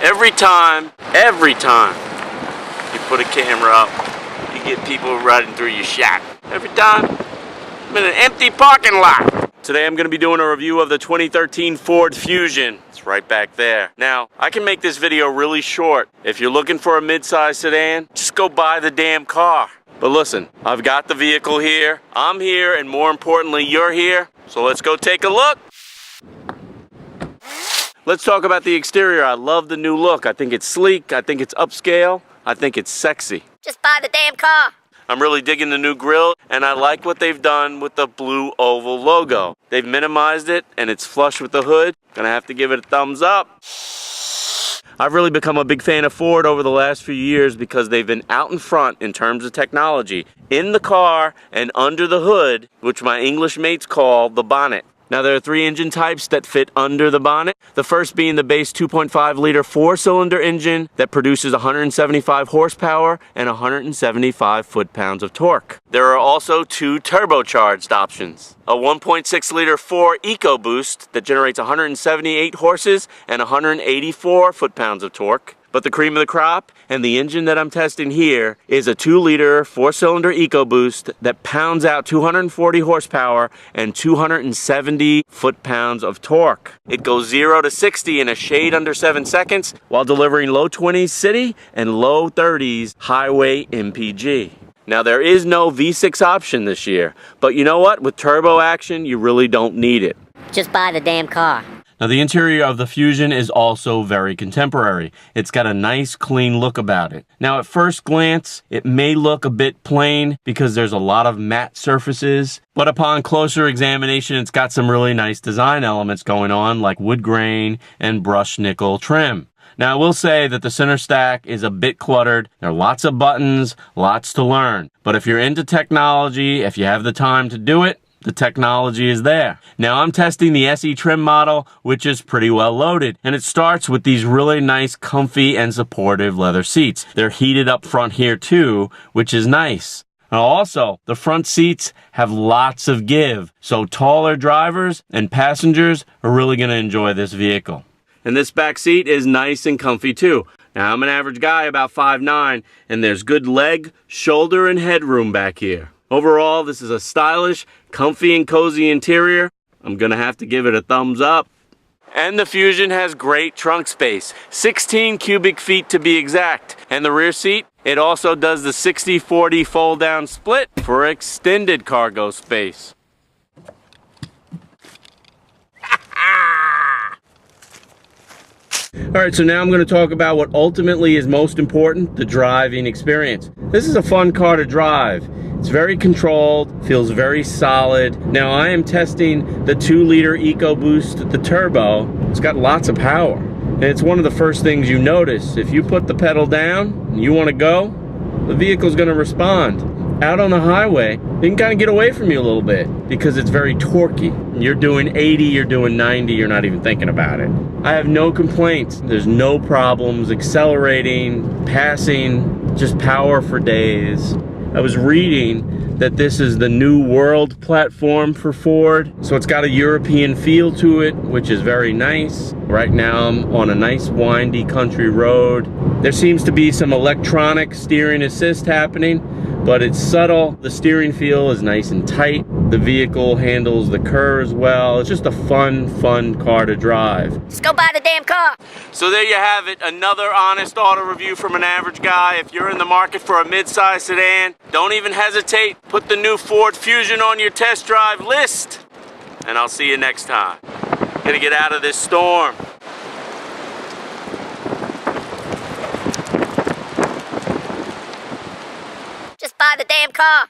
Every time you put a camera up, you get people riding through your shot. Every time, I'm in an empty parking lot. Today I'm going to be doing a review of the 2013 Ford Fusion. It's right back there. Now, I can make this video really short. If you're looking for a mid-size sedan, just go buy the damn car. But listen, I've got the vehicle here, I'm here, and more importantly, you're here. So let's go take a look. Let's talk about the exterior. I love the new look. I think it's sleek, I think it's upscale, I think it's sexy. Just buy the damn car. I'm really digging the new grille, and I like what they've done with the blue oval logo. They've minimized it, and it's flush with the hood. Gonna have to give it a thumbs up. I've really become a big fan of Ford over the last few years because they've been out in front in terms of technology, in the car and under the hood, which my English mates call the bonnet. Now, there are 3 engine types that fit under the bonnet. The first being the base 2.5-liter 4-cylinder engine that produces 175 horsepower and 175 foot-pounds of torque. There are also 2 turbocharged options. A 1.6-liter 4 EcoBoost that generates 178 horses and 184 foot-pounds of torque. But the cream of the crop, and the engine that I'm testing here, is a 2-liter 4-cylinder EcoBoost that pounds out 240 horsepower and 270 foot-pounds of torque. It goes 0 to 60 in a shade under 7 seconds while delivering low 20s city and low 30s highway MPG. Now, there is no V6 option this year, but you know what? With turbo action, you really don't need it. Just buy the damn car. Now, the interior of the Fusion is also very contemporary. It's got a nice, clean look about it. Now, at first glance, it may look a bit plain because there's a lot of matte surfaces, but upon closer examination, it's got some really nice design elements going on, like wood grain and brushed nickel trim. Now, I will say that the center stack is a bit cluttered. There are lots of buttons, lots to learn. But if you're into technology, if you have the time to do it, the technology is there. Now, I'm testing the SE trim model, which is pretty well loaded. And it starts with these really nice, comfy, and supportive leather seats. They're heated up front here too, which is nice. Now also, the front seats have lots of give. So taller drivers and passengers are really going to enjoy this vehicle. And this back seat is nice and comfy too. Now, I'm an average guy, about 5'9", and there's good leg, shoulder, and headroom back here. Overall, this is a stylish, comfy, and cozy interior. I'm gonna have to give it a thumbs up. And the Fusion has great trunk space, 16 cubic feet to be exact. And the rear seat, it also does the 60-40 fold-down split for extended cargo space. Alright, so now I'm going to talk about what ultimately is most important, the driving experience. This is a fun car to drive. It's very controlled, feels very solid. Now, I am testing the 2-liter EcoBoost, the turbo. It's got lots of power. And it's one of the first things you notice. If you put the pedal down and you want to go, the vehicle's going to respond. Out on the highway, it can kind of get away from you a little bit because it's very torquey. You're doing 80, you're doing 90, you're not even thinking about it. I have no complaints. There's no problems accelerating, passing, just power for days. I was reading that this is the new world platform for Ford, so it's got a European feel to it, which is very nice. Right now I'm on a nice windy country road. There seems to be some electronic steering assist happening, but it's subtle. The steering feel is nice and tight. The vehicle handles the curves well. It's just a fun car to drive. Just go buy the damn car. So there you have it, another honest auto review from an average guy. If you're in the market for a mid-size sedan, don't even hesitate. Put the new Ford Fusion on your test drive list. And I'll see you next time. Gonna get out of this storm. Just buy the damn car.